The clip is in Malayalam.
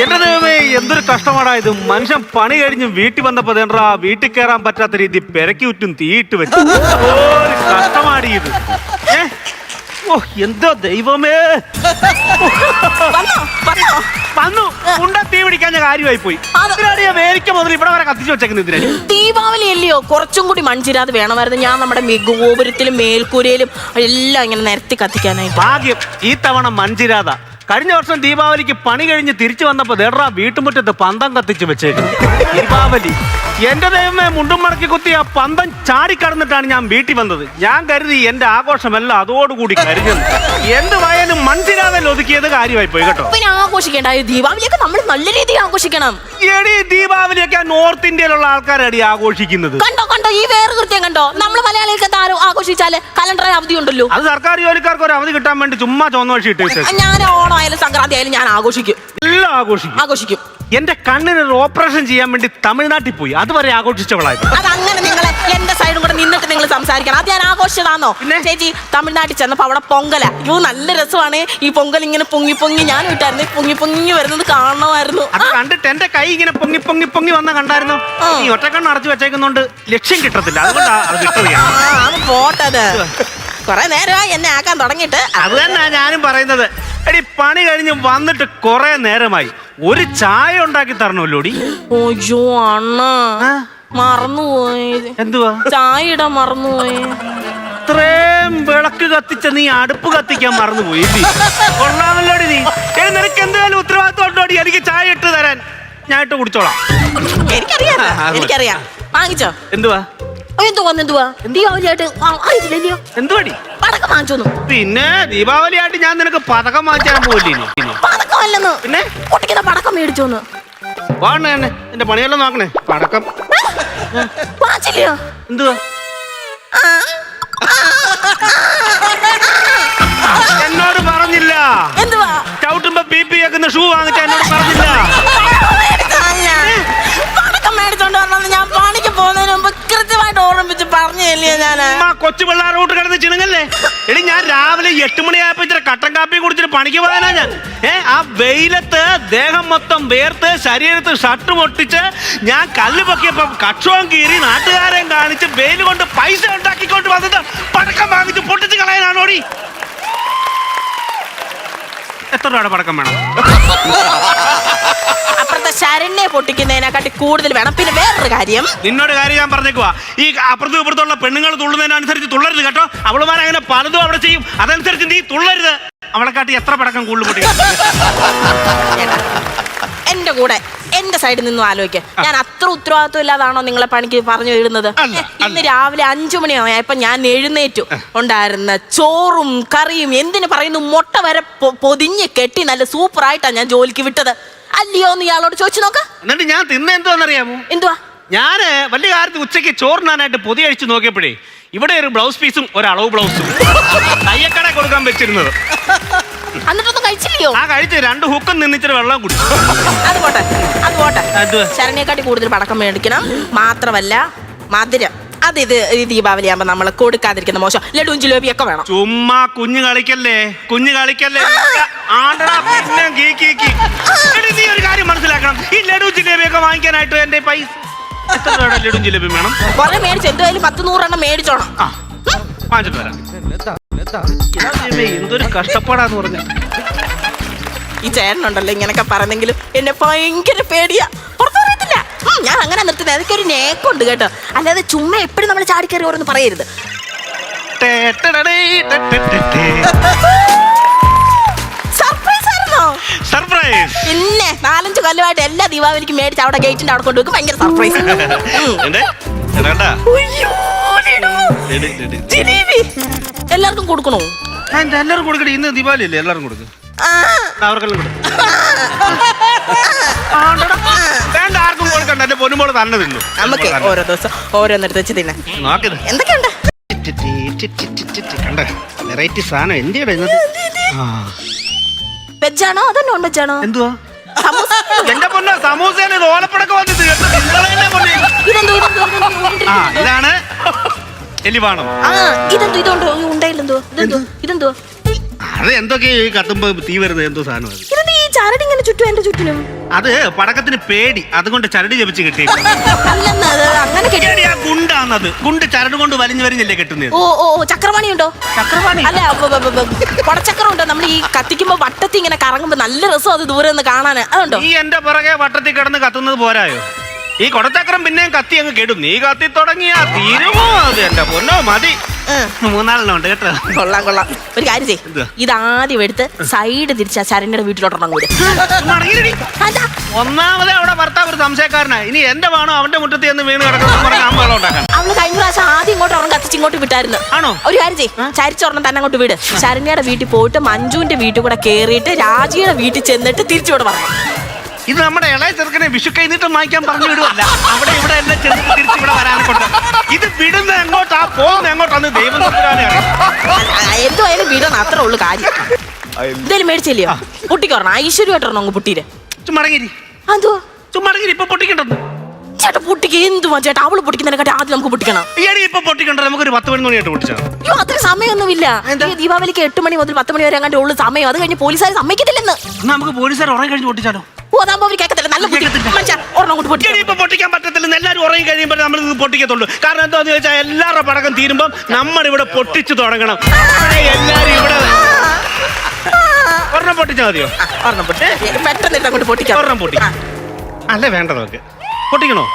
എന്റെ ദൈവമേ, എന്തൊരു കഷ്ടമാടാ ഇത്. മനുഷ്യൻ പണി കഴിഞ്ഞ് വീട്ടിൽ വന്നപ്പോ തേണ്ടാ വീട്ടിൽ കയറാൻ പറ്റാത്ത രീതി പെരക്കി ചുറ്റും തീയിട്ട് വെച്ചു. ഒരു കഷ്ടമാടി ഇത്. ഓ എന്തോ ദൈവമേ, വന്നു ഉണ്ട തീ പിടിക്കാഞ്ഞ കാര്യമായി പോയി. വേലിക്ക മുതൽ ഇവിടെ വരെ കത്തിച്ചു വെച്ചേക്കുന്നതിന് ദീപാവലി അല്ലയോ, കുറച്ചും കൂടി മൺചിരാത് വേണമായിരുന്നു. ഞാൻ നമ്മുടെ ഗോപുരത്തിലും മേൽക്കൂരയിലും എല്ലാം ഇങ്ങനെ നിരത്തി കത്തിക്കാനായി. ഭാഗ്യം ഈ തവണ മൺചിരാത. കഴിഞ്ഞ വർഷം ദീപാവലിക്ക് പണി കഴിഞ്ഞ് തിരിച്ചു വന്നപ്പോ ദേടാ വീട്ടുമുറ്റത്ത് പന്തം കത്തിച്ച് വെച്ചേക്കുന്നു. ദീപാവലി എന്റെ ദൈവമേ, മുണ്ടും മടക്കി കുത്തി ആ പന്തം ചാടിക്കടന്നിട്ടാണ് ഞാൻ വീട്ടിൽ വന്നത്. ഞാൻ കരുതി എന്റെ ആഘോഷമല്ല അതോടുകൂടി കരുതുന്നു. എന്ത് വയനും മൺചിരാതൽ ഒതുക്കിയത് കാര്യമായി പോയി കേട്ടോ. പിന്നെ ആഘോഷിക്കേണ്ട ദീപാവലിയൊക്കെ നമ്മൾ നല്ല രീതിയിൽ ആഘോഷിക്കണം. എടി ദീപാവലിയൊക്കെ നോർത്ത് ഇന്ത്യയിലുള്ള ആൾക്കാരടി ആഘോഷിക്കുന്നത്. കണ്ടോ കണ്ടോ ഈ വേറെ കൃത്യം കണ്ടോ. നമ്മൾ മലയാളികൾക്ക് എന്താ ആഘോഷിച്ചാല് കലണ്ടർ അവധി ഉണ്ടല്ലോ. അത് സർക്കാർ ജോലിക്കാർക്ക് ഒരു അവധി കിട്ടാൻ വേണ്ടി ചുമ്മാ ചോന്നോഷി ഇട്ട് ഞാൻ ഓണമായാലും സംക്രാന്തി ആയാലും ഞാൻ ആഘോഷിക്കും. എല്ലാം ആഘോഷിക്കും. എന്റെ കണ്ണിനൊരു ഓപ്പറേഷൻ ചെയ്യാൻ വേണ്ടി തമിഴ്നാട്ടിൽ പോയി. അതുവരെ ആഘോഷിച്ചവളായി. അതങ്ങനെ നിങ്ങൾ എന്റെ സൈഡും കൂടെ നിന്നിട്ട് നിങ്ങൾ സംസാരിക്കണം. അത് ഞാൻ ആഘോഷിച്ചതാണോ ചേച്ചി? തമിഴ്നാട്ടിൽ ചെന്നപ്പോ അവിടെ പൊങ്കല. അയ്യോ നല്ല രസമാണ് ഈ പൊങ്കൽ. ഇങ്ങനെ പൊങ്ങി പൊങ്ങി ഞാൻ വിട്ടായിരുന്നു. പൊങ്ങി വരുന്നത് കാണണമായിരുന്നു. അത് കണ്ടിട്ട് എന്റെ കൈ ഇങ്ങനെ പൊങ്ങി വന്ന കണ്ടായിരുന്നു. ഈ ഒറ്റക്കണ്ണ് അടച്ചു വെച്ചേക്കുന്നോണ്ട് ലക്ഷ്യം കിട്ടത്തില്ല. അതുകൊണ്ടാണ് പോട്ടത്. കൊറേ നേരമായി എന്നെ ആക്കാൻ തുടങ്ങിയിട്ട്. അത് തന്നെ ഞാനും പറയുന്നത്. എടി പണി കഴിഞ്ഞ് വന്നിട്ട് കൊറേ നേരമായി. ഒരു ചായ ഉണ്ടാക്കി തരണല്ലോടി. ഓജോ അണ്ണ മറന്നുപോയി. എന്തുവാ? ചായ ഇടാൻ മറന്നുപോയി. ഇത്രയും വിളക്ക് കത്തിച്ച നീ അടുപ്പ് കത്തിക്കാൻ മറന്നുപോയി. കൊള്ളാമല്ലോടി നീ. നിനക്ക് എന്തായാലും ഉത്തരവാദിത്വം ഉണ്ടോടി എനിക്ക് ചായ ഇട്ട് തരാൻ? ഞാൻ ഇട്ട് കുടിച്ചോളാം. എനിക്കറിയാം. വാങ്ങിച്ചോ? എന്തുവാ? എന്തുവാടി പടക്കം വാങ്ങിച്ചോന്നു? പിന്നെ ദീപാവലിയായിട്ട് ഞാൻ നിനക്ക് പതക്കം വാങ്ങിച്ചാൻ പോയില്ലേ? പടക്കമല്ലെന്ന് പിന്നെ പൊട്ടിക്കുന്ന പടക്കം മേടിച്ചോന്ന്. വാണേ എന്റെ പണിയെല്ലാം നോക്കണേ. പടക്കം വാങ്ങിച്ചില്ലയോ? എന്തുവാ? എന്നോട് പറഞ്ഞില്ല. എന്തുവാ? ചവിട്ടുമ്പോ BP വെക്കുന്ന ഷൂ വാങ്ങിച്ച എന്നോട് പറഞ്ഞില്ല. പടക്കം മേടിച്ചോണ്ട് വന്നത് ഞാൻ പണിക്ക് പോകുന്നതിന് മുമ്പ് കൃത്യമായിട്ട് ഓർമ്മിപ്പിച്ച് പറഞ്ഞില്ലേ ഞാൻ. കൊച്ചു പിള്ളേരെ കൂട്ട് കിടന്ന് ചിണുങ്ങല്ലേ. എടി ഞാൻ രാവിലെ 8 മണിയായപ്പോ ഇച്ചിരി കട്ടൻ കാപ്പി കുടിച്ചിട്ട് പണിക്ക് പോകാനാ ഞാൻ. ആ വെയിലത്ത് ദേഹം മൊത്തം വേർത്ത് ശരീരത്ത് ഷർട്ട് പൊട്ടിച്ച് ഞാൻ കല്ല് പൊക്കിയപ്പോ കക്ഷവും കീറി നാട്ടുകാരെയും കാണിച്ച് വെയിൽ കൊണ്ട് പൈസ ഉണ്ടാക്കിക്കൊണ്ട് വന്നത് പടക്കം വാങ്ങിച്ച് പൊട്ടിച്ച് കളയാനാണോടി? എത്ര രൂപയുടെ പടക്കം വേണം? അപ്പുറത്തെ ശരണ്യെ പൊട്ടിക്കുന്നതിനെക്കാട്ടി കൂടുതൽ വേണം. പിന്നെ വേറൊരു കാര്യം, നിന്നോട് കാര്യം ഞാൻ പറഞ്ഞേക്കുവാ. ഈ അപ്പുറത്തും ഇപ്പുറത്തുള്ള പെണ്ണുങ്ങൾ തുള്ളുന്നതിനനുസരിച്ച് തുള്ളരുത് കേട്ടോ. അവളുമാരങ്ങനെ പലതും അവിടെ ചെയ്യും. അതനുസരിച്ച് നീ തുള്ളരുത്. അവളെ കാട്ടി എത്ര പടക്കം കൂടുതൽ പൊട്ടിക്കും? എന്റെ കൂടെ എന്റെ സൈഡിൽ നിന്നും ആലോചിക്കാം. ഞാൻ അത്ര ഉത്തരവാദിത്വം ഇല്ലാതാണോ നിങ്ങളെ പണിക്ക് പറഞ്ഞു വിടുന്നത്? ഇന്ന് രാവിലെ 5 മണിയായപ്പോ ഞാൻ എഴുന്നേറ്റു. ഉണ്ടായിരുന്ന ചോറും കറിയും എന്തിനു പറയുന്നു മുട്ട വരെ പൊതിഞ്ഞ് കെട്ടി നല്ല സൂപ്പറായിട്ടാണ് ഞാൻ ജോലിക്ക് വിട്ടത്. അല്ലയോ എന്ന് ഇയാളോട് ചോദിച്ചു നോക്ക. എന്നിട്ട് ഞാൻ തിന്ന എന്തോന്നറിയാമോ? എന്തുവാ? ഞാന് വലിയ കാര്യത്തിൽ ഉച്ചയ്ക്ക് ചോറിനാനായിട്ട് പൊതി അഴിച്ചു നോക്കിയപ്പോഴേ ഇവിടെ ഒരു ബ്ലൗസ് പീസും ഒരു അളവ് ബ്ലൗസും തയ്യക്കട കൊടുക്കാൻ വെച്ചിരുന്നത്. എന്നിട്ടൊന്നും കഴിച്ചില്ലയോ? ആ കഴിച്ച് 2 ഹുക്കും നിന്നിച്ചിട്ട് വെള്ളം കുടിച്ചു. അത് പോട്ടെ. ശരണ്യെക്കാട്ടി കൂടുതൽ പടക്കം മേടിക്കണം. മാത്രമല്ല മധുരം ഇത് ദീപാവലി ആകുമ്പോ നമ്മള് കൊടുക്കാതിരിക്കുന്ന മോശം. ലഡുവും ജിലേബി ഒക്കെ വേണം. ചുമ്മാ കുഞ്ഞു കളിക്കല്ലേ. നീ ഒരു കാര്യം മനസ്സിലാക്കണം. ഈ ലഡു ജിലേബിയൊക്കെ വാങ്ങിക്കാനായിട്ട് എന്റെ പൈസ എത്ര രൂപയുടെ ലഡുവും ജിലേബി വേണം? കുറെ മേടിച്ചു. എന്തായാലും 10-100 എണ്ണം മേടിച്ചോണം. വാങ്ങിച്ചിട്ട് വരാം. എന്തൊരു കഷ്ടപ്പാടാന്ന് പറഞ്ഞു. ഈ ചേട്ടനുണ്ടല്ലോ ഇങ്ങനൊക്കെ പറഞ്ഞെങ്കിലും എന്നെ ഭയങ്കര പേടിയാ. പുറത്തറിയത്തില്ല. ഞാൻ അങ്ങനെ നിർത്തുന്നത്. അതൊക്കെ ഒരു നേക്കുണ്ട് കേട്ടോ. അല്ലാതെ ചുമ്മാ എപ്പോഴും നമ്മൾ ചാടിക്കറി ഓരോന്ന് പറയരുത്. സർപ്രൈസ് ആയിരുന്നോ? സർപ്രൈസ്. പിന്നെ 4-5 കൊല്ലമായിട്ട് എല്ലാ ദീപാവലിക്കും മേടിച്ച് അവിടെ ഗേറ്റിന്റെ അവിടെ കൊണ്ടുവെക്കും. ഭയങ്കര സർപ്രൈസ്. എല്ലാവർക്കും കൊടുക്കണോ? എല്ലാവരും കൊടുക്കട്ടെ. ഇന്ന് ദീപാവലി അല്ലേ? എല്ലാവരും കൊടുക്കും. അവർക്കെല്ലാം കൊടുക്കും. വേണ്ട, ആർക്കും കൊടുക്കണ്ട. എന്റെ പൊന്നുമോള് തന്നെ തിന്നു. നമുക്ക് ഓരോ ദിവസം ഓരോന്നെടുത്ത് വെച്ച് തിന്നെ. എന്തൊക്കെയുണ്ട്? വെറൈറ്റി സാധനം. എന്തിയുടെ വെജാണോ അതോ നോൺ വെജാണോ? എന്തുവാ? എന്റെ പൊന്ന സമൂസേനെ ഓലപ്പടക്കം വന്നിട്ട് ഇതാണ് എലിവാണം. ഇതെന്തോ ഉണ്ടായില്ലെന്തോ? ഇതെന്തോ? അത് എന്തൊക്കെയാ ഈ കത്തുമ്പോ തീ വരുന്നത്? എന്തോ സാധനം. ഈ ചാരടി ഇങ്ങനെ ചുറ്റും എന്റെ ചുറ്റിനും അത് പടക്കത്തിന് പേടി, അതുകൊണ്ട് ചരട് ജപിച്ച് കിട്ടി. അല്ലെന്ന് അത് അങ്ങനെ കെട്ടി. ആ ഗുണ്ടാന്നത്, ഗുണ്ട് ചരട് കൊണ്ട് വലിഞ്ഞു വലിഞ്ഞല്ലേ കെട്ടുന്നത്. ഓ ചക്രവാണി ഉണ്ടോ? ചക്രവാണി അല്ല, പടച്ചക്രം ഉണ്ടോ? നമ്മൾ ഈ കത്തിക്കുമ്പോ വട്ടത്തി ഇങ്ങനെ കറങ്ങുമ്പോ നല്ല രസം അത് ദൂരെ നിന്ന് കാണാൻ. അതുണ്ടോ? ഈ എന്റെ പുറകെ വട്ടത്തിൽ കിടന്ന് കത്തുന്നത് പോരായോ? ഈ കൊടച്ചക്രം പിന്നെയും കത്തി അങ്ങ് കെടും. നീ കത്തി തുടങ്ങിയാ തീരുമോ? അത് എന്റെ പൊന്നോ മതി. 3-4 ഉണ്ട് കേട്ടോ. കൊള്ളാം. ഒരു കാര്യം ചെയ്യ്, ഇതാദ്യം എടുത്ത് സൈഡ് തിരിച്ചാ ശരണ്യയുടെ വീട്ടിലോട്ടൊന്നും കൂടി. ഒന്നാമതേ അവിടെ ഭർത്താവ് ഒരു സംശയക്കാരനാ. ഇനി എന്റെ വേണോ അവന്റെ മുറ്റത്ത് എന്ന് വീണ് കിടക്കണം പറഞ്ഞ അമ്മ ഉണ്ടാക്കാൻ. അവള് കഴിഞ്ഞ പ്രാവശ്യം ആദ്യം ഇങ്ങോട്ട് ഒരെണ്ണം കത്തിച്ച് ഇങ്ങോട്ട് വിട്ടായിരുന്നു. ആണോ? ഒരു കാര്യം ചെയ്യ്, ചരിച്ചൊരെണ്ണം തന്നെ അങ്ങോട്ട് വിട്. ശരണ്യയുടെ വീട്ടിൽ പോയിട്ട് മഞ്ജുവിന്റെ വീട്ടിൽ കൂടെ കേറിയിട്ട് രാജിയുടെ വീട്ടിൽ ചെന്നിട്ട് തിരിച്ചോട് പറഞ്ഞു. ഇത് നമ്മുടെ ഇളയ ചെറുക്കനെ വിഷു കഴിഞ്ഞിട്ട് വാങ്ങിക്കാൻ പറഞ്ഞു വിടുവല്ല. അവിടെ ഇവിടെ എല്ലാം ചെറുക്ക് തിരിച്ച് ഇവിടെ വരാനെ കൊണ്ട് ഇത് വിടുന്ന എങ്ങോട്ടാ പോകുന്ന എങ്ങോട്ടാന്ന് ദൈവം എന്തുവായാലും വിടണം, അത്രേ ഉള്ളു കാര്യം. എന്തായാലും മേടിച്ചില്ലയോ? പൊട്ടിക്കോറണം. ഐശ്വര്യമായിട്ടൊരെണ്ണം അങ്ങ് പൊട്ടിയിര്. ചുമടങ്ങിരി അതോ ചുമടങ്ങിരി ഇപ്പൊ പൊട്ടിക്കണ്ടെന്ന്. ചേട്ടാ പൊട്ടിക്ക്. എന്തുവാ ചേട്ടാ? അവള് പൊട്ടിക്കുന്നതിനെക്കാട്ടി ആദ്യം നമുക്ക് പൊട്ടിക്കണം. ഈയടി ഇപ്പൊ പൊട്ടിക്കണ്ട. നമുക്കൊരു 10 മണിയായിട്ട് പൊട്ടിച്ചാൽ. അയ്യോ, അത്ര സമയമൊന്നുമില്ല. ദീപാവലിക്ക് 8 മണി മുതൽ 10 മണി വരെ അങ്ങാണ്ട് ഉള്ളു സമയം. അത് കഴിഞ്ഞ് പോലീസുകാർ സമ്മതിക്കത്തില്ലെന്ന്. നമുക്ക് പോലീസുകാർ ഉറങ്ങി കഴിഞ്ഞ് പൊട്ടിച്ചാലോ? ഓ, അതാകുമ്പോ അവർ കേൾക്കത്തില്ല. നല്ല ഒരെണ്ണം കൊണ്ട് പൊട്ടി. ഇപ്പൊ പൊട്ടിക്കാൻ പറ്റത്തില്ല. എല്ലാവരും ഉറങ്ങി കഴിയുമ്പോൾ നമ്മൾ ഇത് പൊട്ടിക്കത്തുള്ളൂ. കാരണം എന്താന്ന് ചോദിച്ചാൽ എല്ലാവരുടെ പടക്കം തീരുമ്പോൾ നമ്മൾ ഇവിടെ പൊട്ടിച്ചു തുടങ്ങണം. എല്ലാരും ഇവിടെ ഒരെണ്ണം പൊട്ടിച്ചാൽ മതിയോ? ഒരെണ്ണം പൊട്ടി പെട്ടെന്ന് അങ്ങോട്ട് പൊട്ടിക്കാം. ഒരെണ്ണം പൊട്ടി. അല്ല വേണ്ട, നമുക്ക് പൊട്ടിക്കണോ?